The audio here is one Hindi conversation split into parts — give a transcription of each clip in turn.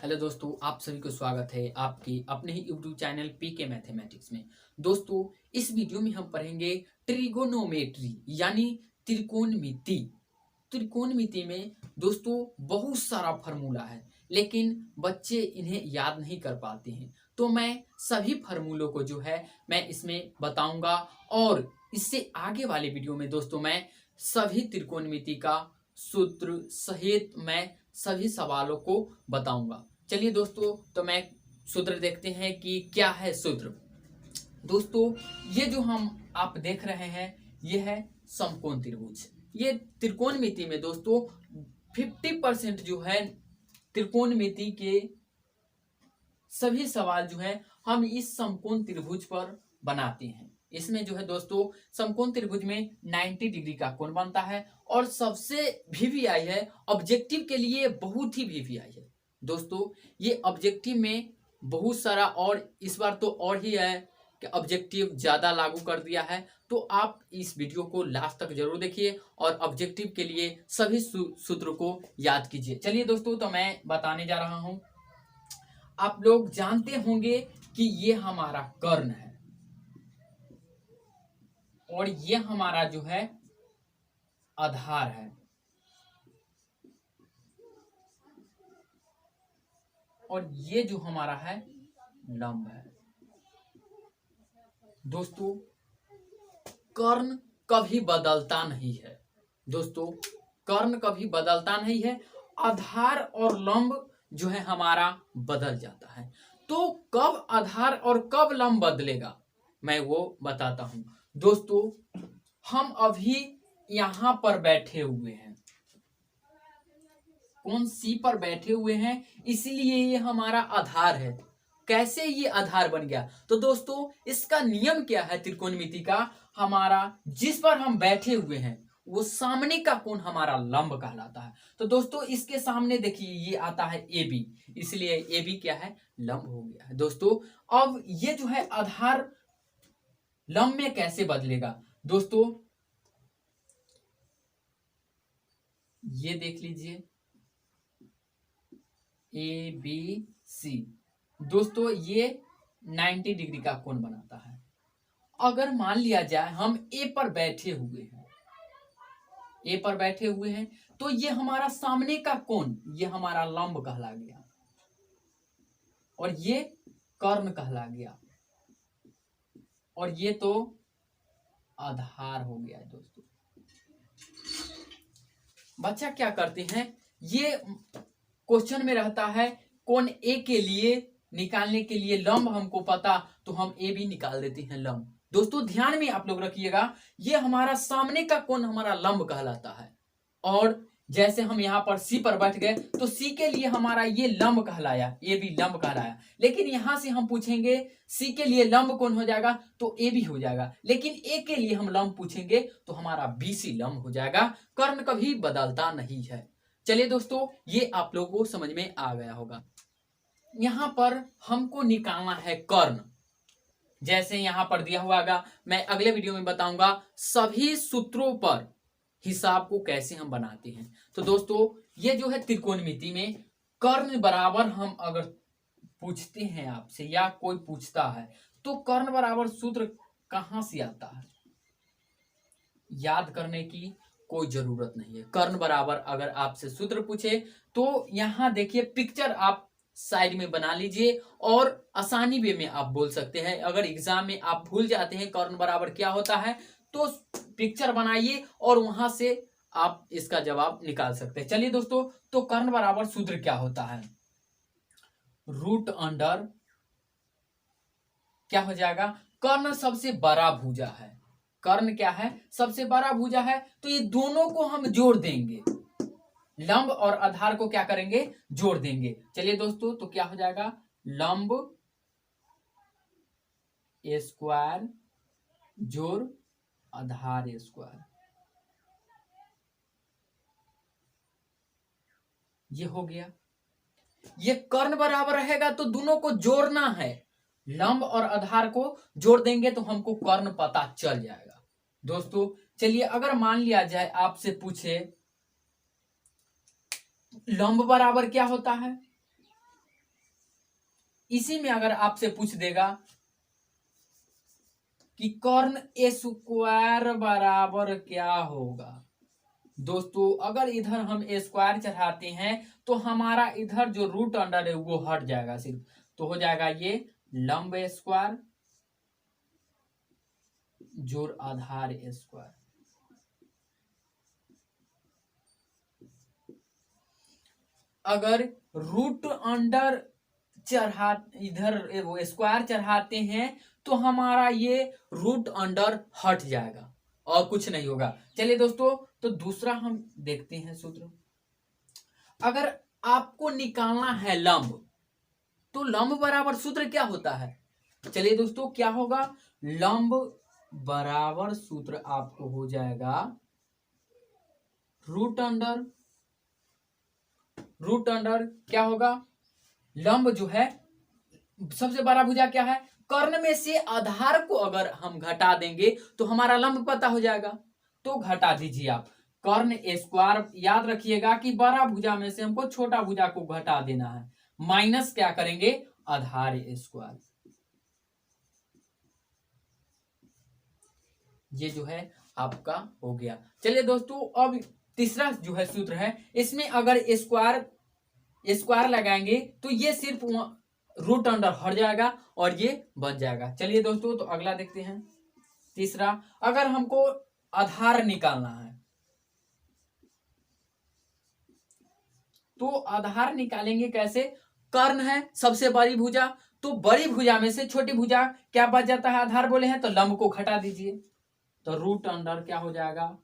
हेलो दोस्तों, आप सभी को स्वागत है आपके अपने ही यूट्यूब चैनल पीके मैथमेटिक्स में। दोस्तों, इस वीडियो में हम पढ़ेंगे ट्रिगोनोमेट्री यानी त्रिकोणमिति। त्रिकोणमिति में दोस्तों बहुत सारा फार्मूला है, लेकिन बच्चे इन्हें याद नहीं कर पाते हैं। तो मैं सभी फार्मूलों को जो है मैं इसमें बताऊंगा, और इससे आगे वाले वीडियो में दोस्तों मैं सभी त्रिकोणमिति का सूत्र सहित मैं सभी सवालों को बताऊंगा। चलिए दोस्तों, तो मैं सूत्र देखते हैं कि क्या है सूत्र। दोस्तों, ये जो हम आप देख रहे हैं ये है समकोण त्रिभुज। ये त्रिकोणमिति में दोस्तों 50% जो है त्रिकोणमिति के सभी सवाल जो है हम इस समकोण त्रिभुज पर बनाते हैं। इसमें जो है दोस्तों समकोण त्रिभुज में 90 डिग्री का कोण बनता है, और सबसे वीवीआई है ऑब्जेक्टिव के लिए बहुत ही वीवीआई है। दोस्तों, ये ऑब्जेक्टिव में बहुत सारा, और इस बार तो और ही है कि ऑब्जेक्टिव ज्यादा लागू कर दिया है। तो आप इस वीडियो को लास्ट तक जरूर देखिए और ऑब्जेक्टिव के लिए सभी सूत्रों को याद कीजिए। चलिए दोस्तों, तो मैं बताने जा रहा हूं। आप लोग जानते होंगे कि ये हमारा कर्ण है और ये हमारा जो है आधार है, और ये जो हमारा है लंब है। दोस्तों, कर्ण कभी बदलता नहीं है। दोस्तों, कर्ण कभी बदलता नहीं है। आधार और लंब जो है हमारा बदल जाता है। तो कब आधार और कब लंब बदलेगा मैं वो बताता हूं। दोस्तों, हम अभी यहां पर बैठे हुए हैं, कौन सी पर बैठे हुए हैं, इसलिए ये हमारा आधार है। कैसे ये आधार बन गया? तो दोस्तों, इसका नियम क्या है त्रिकोणमिति का? हमारा जिस पर हम बैठे हुए हैं वो सामने का कोण हमारा लंब कहलाता है। तो दोस्तों, इसके सामने देखिए ये आता है ए बी, इसलिए ए बी क्या है? लंब हो गया है। दोस्तों, अब ये जो है आधार लंब में कैसे बदलेगा? दोस्तों, ये देख लीजिए ए बी सी। दोस्तों, ये 90 डिग्री का कोण बनाता है। अगर मान लिया जाए हम ए पर बैठे हुए हैं, ए पर बैठे हुए हैं, तो ये हमारा सामने का कोण, ये हमारा लंब कहला गया, और ये कर्ण कहला गया, और ये तो आधार हो गया। दोस्तों, बच्चा क्या करते हैं, ये क्वेश्चन में रहता है कोण ए के लिए निकालने के लिए लंब हमको पता, तो हम ए भी निकाल देते हैं लंब। दोस्तों, ध्यान में आप लोग रखिएगा, ये हमारा सामने का कोण हमारा लंब कहलाता है। और जैसे हम यहाँ पर सी पर बैठ गए तो सी के लिए हमारा ये लंब कहलाया, ए भी लंब कहलाया। लेकिन यहां से हम पूछेंगे सी के लिए लंब कौन हो जाएगा? तो ए भी हो जाएगा। लेकिन ए के लिए हम लंब पूछेंगे तो हमारा बी सी लंब हो जाएगा। कर्ण कभी बदलता नहीं है। चलिए दोस्तों, ये आप लोगों को समझ में आ गया होगा। यहां पर हमको निकालना है कर्ण। जैसे यहां पर दिया हुआ होगा, मैं अगले वीडियो में बताऊंगा सभी सूत्रों पर हिसाब को कैसे हम बनाते हैं। तो दोस्तों, ये जो है त्रिकोणमिति में कर्ण बराबर हम अगर पूछते हैं आपसे या कोई पूछता है, तो कर्ण बराबर सूत्र कहां से आता है? याद करने की कोई जरूरत नहीं है। कर्ण बराबर अगर आपसे सूत्र पूछे तो यहां देखिए पिक्चर आप साइड में बना लीजिए, और आसानी वे में आप बोल सकते हैं। अगर एग्जाम में आप भूल जाते हैं कर्ण बराबर क्या होता है, तो पिक्चर बनाइए और वहां से आप इसका जवाब निकाल सकते हैं। चलिए दोस्तों, तो कर्ण बराबर सूत्र क्या होता है? रूट अंडर क्या हो जाएगा? कर्ण सबसे बड़ा भुजा है। कर्ण क्या है? सबसे बड़ा भुजा है। तो ये दोनों को हम जोड़ देंगे, लंब और आधार को क्या करेंगे? जोड़ देंगे। चलिए दोस्तों, तो क्या हो जाएगा? लंब ए स्क्वायर जोड़ आधार ए स्क्वायर, ये हो गया। ये कर्ण बराबर रहेगा तो दोनों को जोड़ना है, लंब और आधार को जोड़ देंगे तो हमको कर्ण पता चल जाएगा। दोस्तों, चलिए अगर मान लिया जाए आपसे पूछे लंब बराबर क्या होता है, इसी में अगर आपसे पूछ देगा कि कर्ण ए स्क्वायर बराबर क्या होगा, दोस्तों अगर इधर हम ए स्क्वायर चढ़ाते हैं तो हमारा इधर जो रूट अंडर है वो हट जाएगा सिर्फ, तो हो जाएगा ये लंब स्क्वायर जोड़ आधार स्क्वायर। अगर रूट अंडर चढ़ा इधर वो स्क्वायर चढ़ाते हैं तो हमारा ये रूट अंडर हट जाएगा और कुछ नहीं होगा। चलिए दोस्तों, तो दूसरा हम देखते हैं सूत्र। अगर आपको निकालना है लंब, तो लंब बराबर सूत्र क्या होता है? चलिए दोस्तों, क्या होगा? लंब बराबर सूत्र आपको हो जाएगा रूट अंडर क्या होगा? लंब जो है सबसे बड़ा भुजा क्या है? कर्ण में से आधार को अगर हम घटा देंगे तो हमारा लंब पता हो जाएगा, तो घटा दीजिए आप कर्ण स्क्वायर। याद रखिएगा कि बड़ा भुजा में से हमको छोटा भुजा को घटा देना है, माइनस क्या करेंगे? आधार स्क्वायर। ये जो है आपका हो गया। चलिए दोस्तों, अब तीसरा जो है सूत्र है, इसमें अगर स्क्वायर लगाएंगे तो ये सिर्फ रूट अंडर हट जाएगा और ये बच जाएगा। चलिए दोस्तों, तो अगला देखते हैं। तीसरा, अगर हमको आधार निकालना है तो आधार निकालेंगे कैसे? कर्ण है सबसे बड़ी भुजा, तो बड़ी भुजा में से छोटी भुजा क्या बच जाता है? आधार बोले हैं तो लंब को घटा दीजिए, तो रूट अंडर क्या हो जाएगा?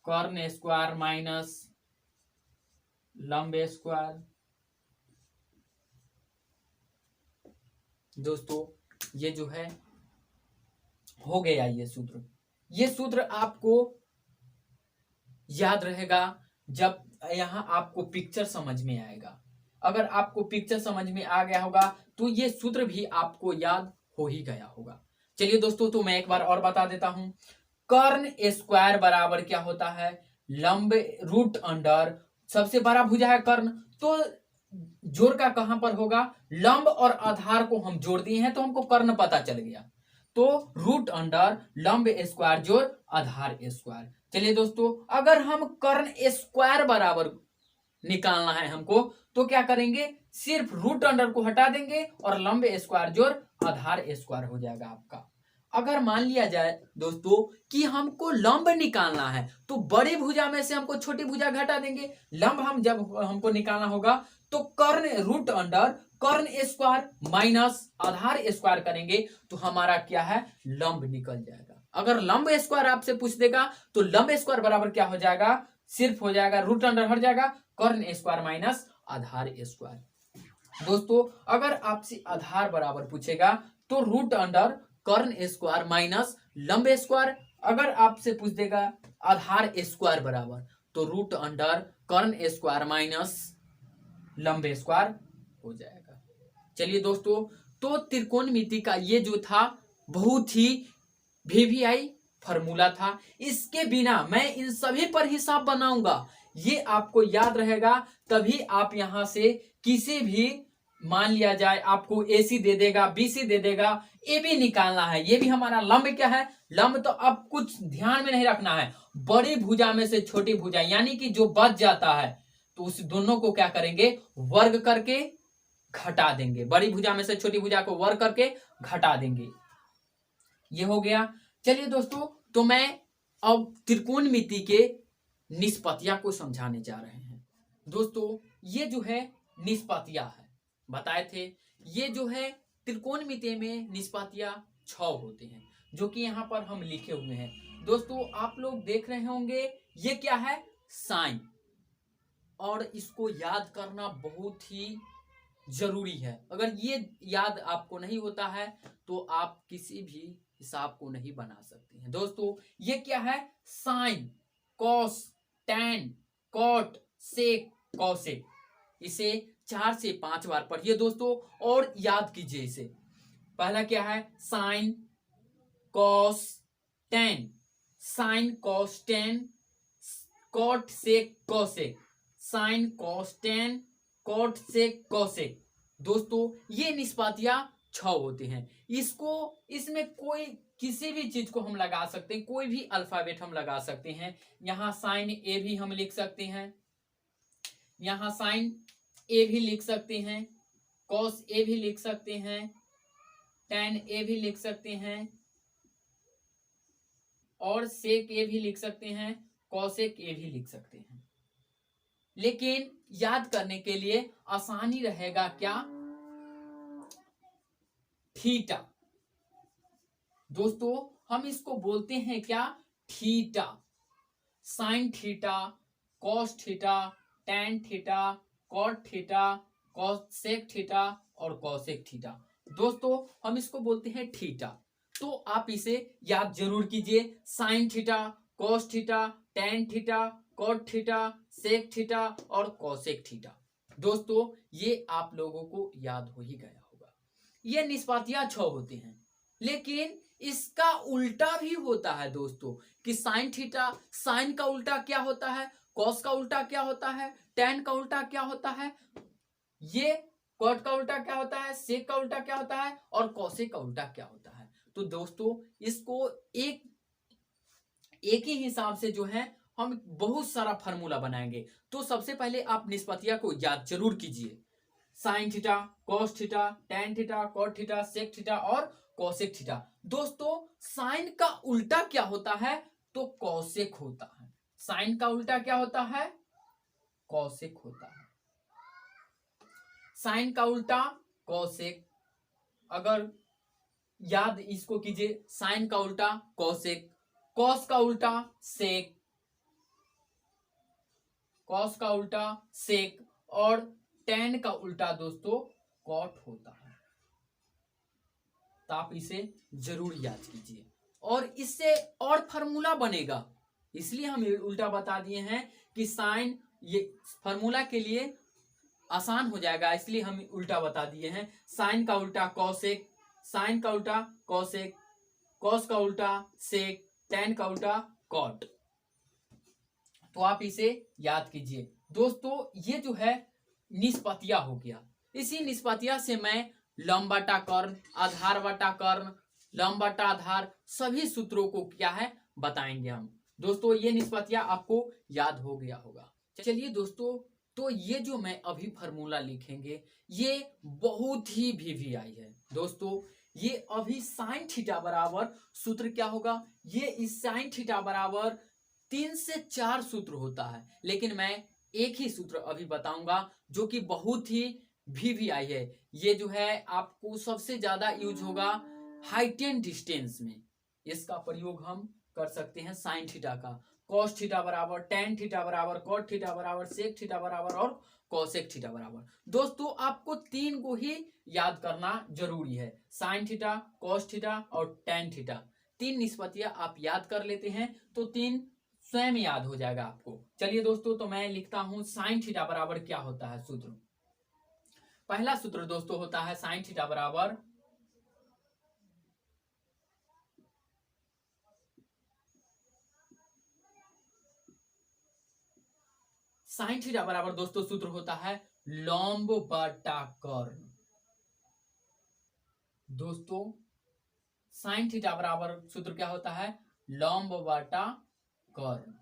कर्ण स्क्वायर माइनस लंब स्क्वायर। दोस्तों ये जो है हो गया ये सूत्र। ये सूत्र आपको याद रहेगा जब यहां आपको पिक्चर समझ में आएगा। अगर आपको पिक्चर समझ में आ गया होगा तो ये सूत्र भी आपको याद हो ही गया होगा। चलिए दोस्तों, तो मैं एक बार और बता देता हूं। कर्ण स्क्वायर बराबर क्या होता है? लंब रूट अंडर, सबसे बड़ा भुजा है कर्ण, तो जोड़ का कहां पर होगा? लंब और आधार को हम जोड़ दिए हैं तो हमको कर्ण पता चल गया, तो रूट अंडर लंब स्क्वायर जोड़ आधार स्क्वायर। चलिए दोस्तों, अगर हम कर्ण स्क्वायर बराबर निकालना है हमको तो क्या करेंगे? सिर्फ रूट अंडर को हटा देंगे और लंब स्क्वायर जोड़ आधार स्क्वायर हो जाएगा आपका। अगर मान लिया जाए दोस्तों कि हमको लंब निकालना है तो बड़ी भुजा में से हमको छोटी भुजा घटा देंगे। लंब हम जब हमको निकालना होगा तो कर्ण रूट अंडर कर्ण स्क्वायर माइनस आधार स्क्वायर करेंगे तो हमारा क्या है? लंब निकल जाएगा। अगर लंब स्क्वायर आपसे पूछ देगा तो लंब स्क्वायर बराबर क्या हो जाएगा? सिर्फ हो जाएगा रूट अंडर हट जाएगा कर्ण स्क्वायर माइनस आधार स्क्वायर। दोस्तों अगर आपसे आधार बराबर पूछेगा तो रूट अंडर कर्ण स्क्वायर माइनस लंब स्क्वायर। अगर आपसे पूछ देगा आधार स्क्वायर बराबर तो रूट अंडर कर्ण स्क्वायर माइनस लंब स्क्वायर हो जाएगा। चलिए दोस्तों, तो त्रिकोणमिति का ये जो था बहुत ही वीवीआई फॉर्मूला था। इसके बिना मैं इन सभी पर हिसाब बनाऊंगा, ये आपको याद रहेगा। तभी आप यहां से किसी भी, मान लिया जाए आपको एसी दे देगा, बीसी दे देगा, ए बी निकालना है, ये भी हमारा लंब क्या है? लंब। तो अब कुछ ध्यान में नहीं रखना है, बड़ी भुजा में से छोटी भुजा यानी कि जो बच जाता है तो उस दोनों को क्या करेंगे? वर्ग करके घटा देंगे। बड़ी भुजा में से छोटी भुजा को वर्ग करके घटा देंगे। ये हो गया। चलिए दोस्तों, तो मैं अब त्रिकोणमिति के निष्पत्तियां को समझाने जा रहे हैं। दोस्तों ये जो है निष्पत्तियां है, बताए थे। ये जो है त्रिकोणमिति में निष्पत्तियां 6 होते हैं, जो कि यहाँ पर हम लिखे हुए हैं। दोस्तों आप लोग देख रहे होंगे ये क्या है? साइन। और इसको याद करना बहुत ही जरूरी है। अगर ये याद आपको नहीं होता है तो आप किसी भी हिसाब को नहीं बना सकते हैं। दोस्तों ये क्या है? Sine, cos, tan, cot, sec, cosec. इसे 4 से 5 बार पढ़िए दोस्तों और याद कीजिए इसे। पहला क्या है? Sine, cos, tan, sine, cos, tan, cot, sec, cosec, sine cos tan cot sec cosec. दोस्तों ये निष्पातियां 6 होते हैं। इसमें कोई किसी भी चीज को हम लगा सकते हैं, कोई भी अल्फाबेट हम लगा सकते हैं। यहाँ साइन ए भी हम लिख सकते हैं, यहाँ साइन ए भी लिख सकते हैं, कॉस ए भी लिख सकते हैं, टेन ए भी लिख सकते हैं और सेक ए भी लिख सकते हैं, कॉसेक ए भी लिख सकते हैं। लेकिन याद करने के लिए आसानी रहेगा क्या, थीटा। दोस्तों हम इसको बोलते हैं क्या, theta. Sine theta, cos theta, tan theta, cot theta, cosec theta और कॉसेक थीटा। दोस्तों हम इसको बोलते हैं थीटा। तो आप इसे याद जरूर कीजिए, sine theta, cos theta, tan theta, cot theta, sec theta और कॉसेक थीटा। दोस्तों ये आप लोगों को याद हो ही गया होगा। ये निष्पातियां 6 होते हैं, लेकिन इसका उल्टा भी होता है दोस्तों, कि साइन थीटा, साइन का उल्टा क्या होता है, कॉस का उल्टा क्या होता है, टेन का उल्टा क्या होता है, ये कॉट का उल्टा क्या होता है, सेक का उल्टा क्या होता है और कॉसेक का उल्टा क्या होता है। तो दोस्तों इसको एक ही हिसाब से जो है हम बहुत सारा फार्मूला बनाएंगे। तो सबसे पहले आप निष्पत्तियां को याद जरूर कीजिए, sine theta, cos theta, tan theta, cot theta, sec theta और कॉसेक थीटा। दोस्तों साइन का उल्टा क्या होता है, तो कॉसेक होता है। साइन का उल्टा क्या होता है, कॉसेक होता है। साइन का उल्टा कॉसेक, अगर याद इसको कीजिए, साइन का उल्टा कॉसेक, कॉस का उल्टा सेक, कॉस का उल्टा सेक और टेन का उल्टा दोस्तों कॉट होता है। तो आप इसे जरूर याद कीजिए और इससे और फार्मूला बनेगा, इसलिए हम उल्टा बता दिए हैं कि साइन, ये फार्मूला के लिए आसान हो जाएगा, इसलिए हम उल्टा बता दिए हैं। साइन का उल्टा कॉसेक, साइन का उल्टा कॉसेक, कॉस का उल्टा सेक, टेन का उल्टा कॉट। तो आप इसे याद कीजिए। दोस्तों ये जो है निष्पत्तियां हो गया, इसी निष्पत्तियां से मैं लंब बटा कर्ण, आधार बटा कर्ण, लंब बटा आधार सभी सूत्रों को क्या है बताएंगे हम। दोस्तों ये निष्पत्तियां आपको याद हो गया होगा। चलिए दोस्तों, तो ये जो मैं अभी फार्मूला लिखेंगे ये बहुत ही वीवीआई है। दोस्तों ये अभी साइन थीटा बराबर सूत्र क्या होगा, ये इस साइन थीटा बराबर 3 से 4 सूत्र होता है, लेकिन मैं एक ही सूत्र अभी बताऊंगा जो कि बहुत ही वीवीआई है। ये जो है आपको सबसे ज्यादा यूज होगा हाइट एंड डिस्टेंस में, इसका प्रयोग हम कर सकते हैं। साइन थीटा का कॉस थीटा बराबर टेन थीटा बराबर कॉट थीटा बराबर सेक थीटा बराबर और कॉसेक थीटा बराबर। दोस्तों आपको 3 को ही याद करना जरूरी है, साइन थीटा, कॉस थीटा और टेन थीटा। 3 निष्पत्तियां आप याद कर लेते हैं तो 3 स्वयं याद हो जाएगा आपको। चलिए दोस्तों, तो मैं लिखता हूं साइन थीटा बराबर क्या होता है सूत्र। पहला सूत्र दोस्तों होता है साइन थीटा बराबर दोस्तों सूत्र होता है लंब बटा कर्ण। दोस्तों साइन थीटा बराबर सूत्र क्या होता है, लंब बटा कर्ण।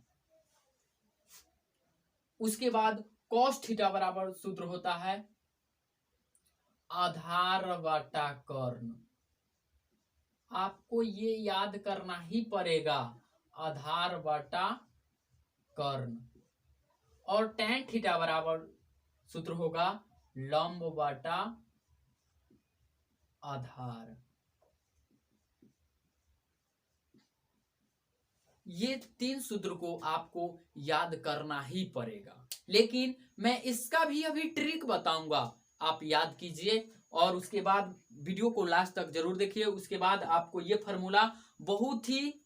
उसके बाद कॉस थीटा बराबर सूत्र होता है आधार बटा कर्ण। आपको ये याद करना ही पड़ेगा, आधार बटा कर्ण। और टेन थीटा बराबर सूत्र होगा लंब बटा आधार। ये 3 सूत्र को आपको याद करना ही पड़ेगा, लेकिन मैं इसका भी अभी ट्रिक बताऊंगा, आप याद कीजिए और उसके बाद वीडियो को लास्ट तक जरूर देखिए। उसके बाद आपको ये फार्मूला बहुत ही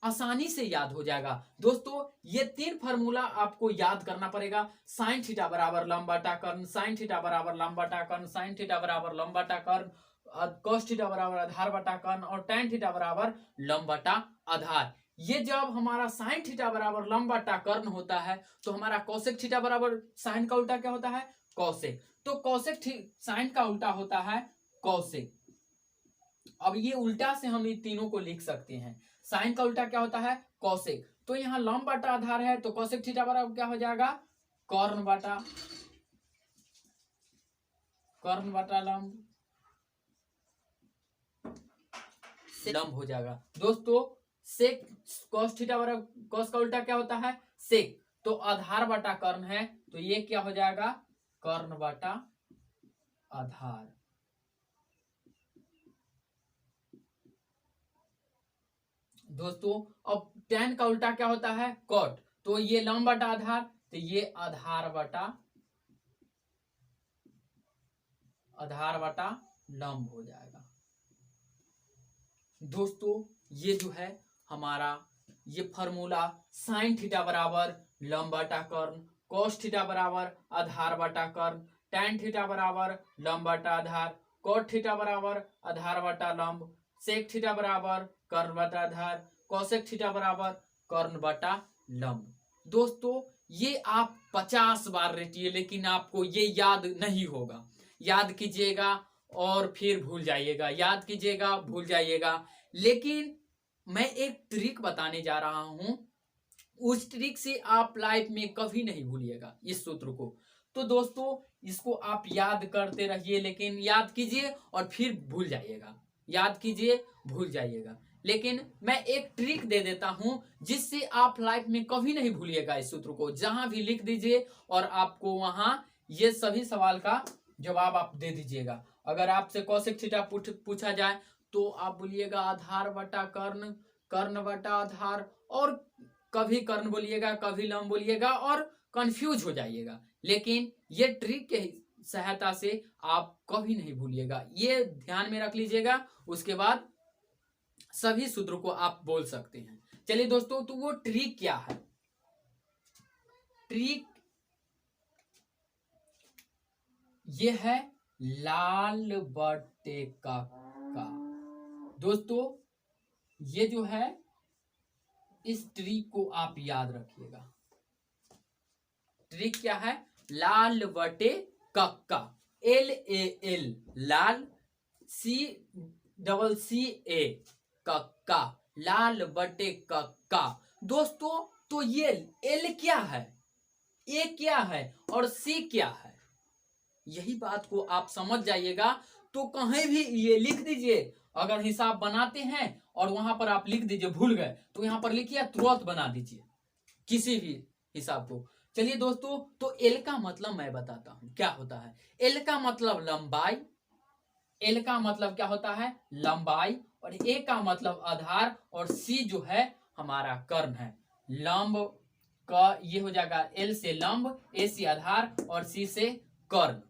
आसानी से याद हो जाएगा। दोस्तों ये 3 फार्मूला आपको याद करना पड़ेगा, साइन थीटा बराबर लंब बटा कर्ण, साइन थीटा बराबर लंब बटा कर्ण, साइन थीटा बराबर लंब बटा कर्ण, कॉस थीटा बराबर आधार बटा कर्ण और टेन थीटा बराबर लंब बटा आधार। ये जब हमारा साइन थीटा बराबर लंब बटा कर्ण होता है तो हमारा कोसेक थीटा बराबर साइन का उल्टा क्या होता है, कोसेक। तो कोसेक साइन का उल्टा होता है कोसेक। अब ये उल्टा से हम इन तीनों को लिख सकते हैं। साइन का उल्टा क्या होता है, कोसेक। तो यहाँ लंब बटा आधार है तो कोसेक थीटा बराबर क्या हो जाएगा, कर्ण बटा लंब लंब हो जाएगा। दोस्तों सेक कॉस थीटा बराबर कॉस का उल्टा क्या होता है, सेक। तो आधार बटा कर्ण है तो ये क्या हो जाएगा, कर्ण बटा आधार। दोस्तों अब tan का उल्टा क्या होता है, कॉट। तो ये लंब बटा आधार तो ये आधार बटा लंब हो जाएगा। दोस्तों ये जो है हमारा ये फॉर्मूला साइन थीटा बराबर लंब बटा कर्ण, कॉस थीटा बराबर आधार बटा कर्ण, tan थीटा बराबर लंब बटा आधार, कॉट थीटा बराबर आधार बटा लंब, सेक थीटा बराबर कर्ण बटा आधार, कोसेक थीटा बराबर कर्ण बटा लंब। दोस्तों ये आप 50 बार रटिए लेकिन आपको ये याद नहीं होगा। याद कीजिएगा और फिर भूल जाइएगा, याद कीजिएगा भूल जाइएगा। लेकिन मैं एक ट्रिक बताने जा रहा हूं, उस ट्रिक से आप लाइफ में कभी नहीं भूलिएगा इस सूत्र को। तो दोस्तों इसको आप याद करते रहिए, लेकिन याद कीजिए और फिर भूल जाइएगा, याद कीजिए भूल जाइएगा। लेकिन मैं एक ट्रिक दे देता हूं जिससे आप लाइफ में कभी नहीं भूलिएगा इस सूत्र को। जहां भी लिख दीजिए और आपको वहां ये सभी सवाल का जवाब आप दे दीजिएगा। अगर आपसे कोसेक थीटा पूछा जाए तो आप बोलिएगा आधार बटा कर्ण, कर्ण बटा आधार, और कभी कर्ण बोलिएगा कभी लंब बोलिएगा और कंफ्यूज हो जाइएगा। लेकिन ये ट्रिक के सहायता से आप कभी नहीं भूलिएगा, ये ध्यान में रख लीजिएगा। उसके बाद सभी सूत्रों को आप बोल सकते हैं। चलिए दोस्तों, तो वो ट्रिक क्या है, ट्रिक ये है लाल बटे का। दोस्तों ये जो है इस ट्रिक को आप याद रखिएगा। ट्रिक क्या है, लाल बटे कक्का, LAL लाल, CCCA कक्का, लाल बटे कक्का। दोस्तों तो ये L क्या है, A क्या है और C क्या है, यही बात को आप समझ जाइएगा। तो कहीं भी ये लिख दीजिए, अगर हिसाब बनाते हैं और वहां पर आप लिख दीजिए भूल गए तो यहां पर लिखिए तुरंत बना दीजिए किसी भी हिसाब को। चलिए दोस्तों, तो एल का मतलब मैं बताता हूं क्या होता है। एल का मतलब लंबाई, एल का मतलब क्या होता है, लंबाई, और ए का मतलब आधार, और सी जो है हमारा कर्ण है। लंब का ये हो जाएगा एल से लंब, ए से आधार और सी से कर्ण।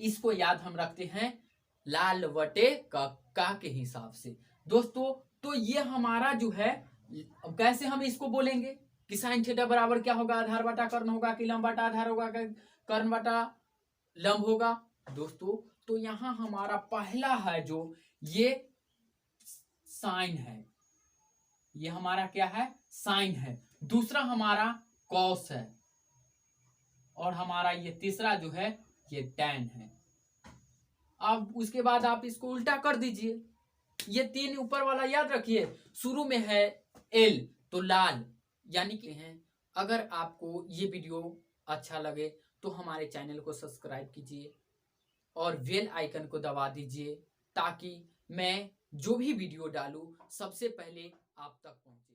इसको याद हम रखते हैं लाल बटे का के हिसाब से। दोस्तों तो ये हमारा जो है, कैसे हम इसको बोलेंगे कि साइन थीटा बराबर क्या होगा, आधार बटा कर्ण होगा कि लंब बटा आधार होगा कि कर्ण बटा लंब होगा। दोस्तों तो यहां हमारा पहला है जो ये साइन है, ये हमारा क्या है, साइन है। दूसरा हमारा कॉस है, और हमारा ये तीसरा जो है ये टैन है। अब उसके बाद आप इसको उल्टा कर दीजिए। ये तीन ऊपर वाला याद रखिए, शुरू में है एल तो लाल यानी कि हैं। अगर आपको ये वीडियो अच्छा लगे तो हमारे चैनल को सब्सक्राइब कीजिए और बेल आइकन को दबा दीजिए, ताकि मैं जो भी वीडियो डालूं सबसे पहले आप तक पहुंचे।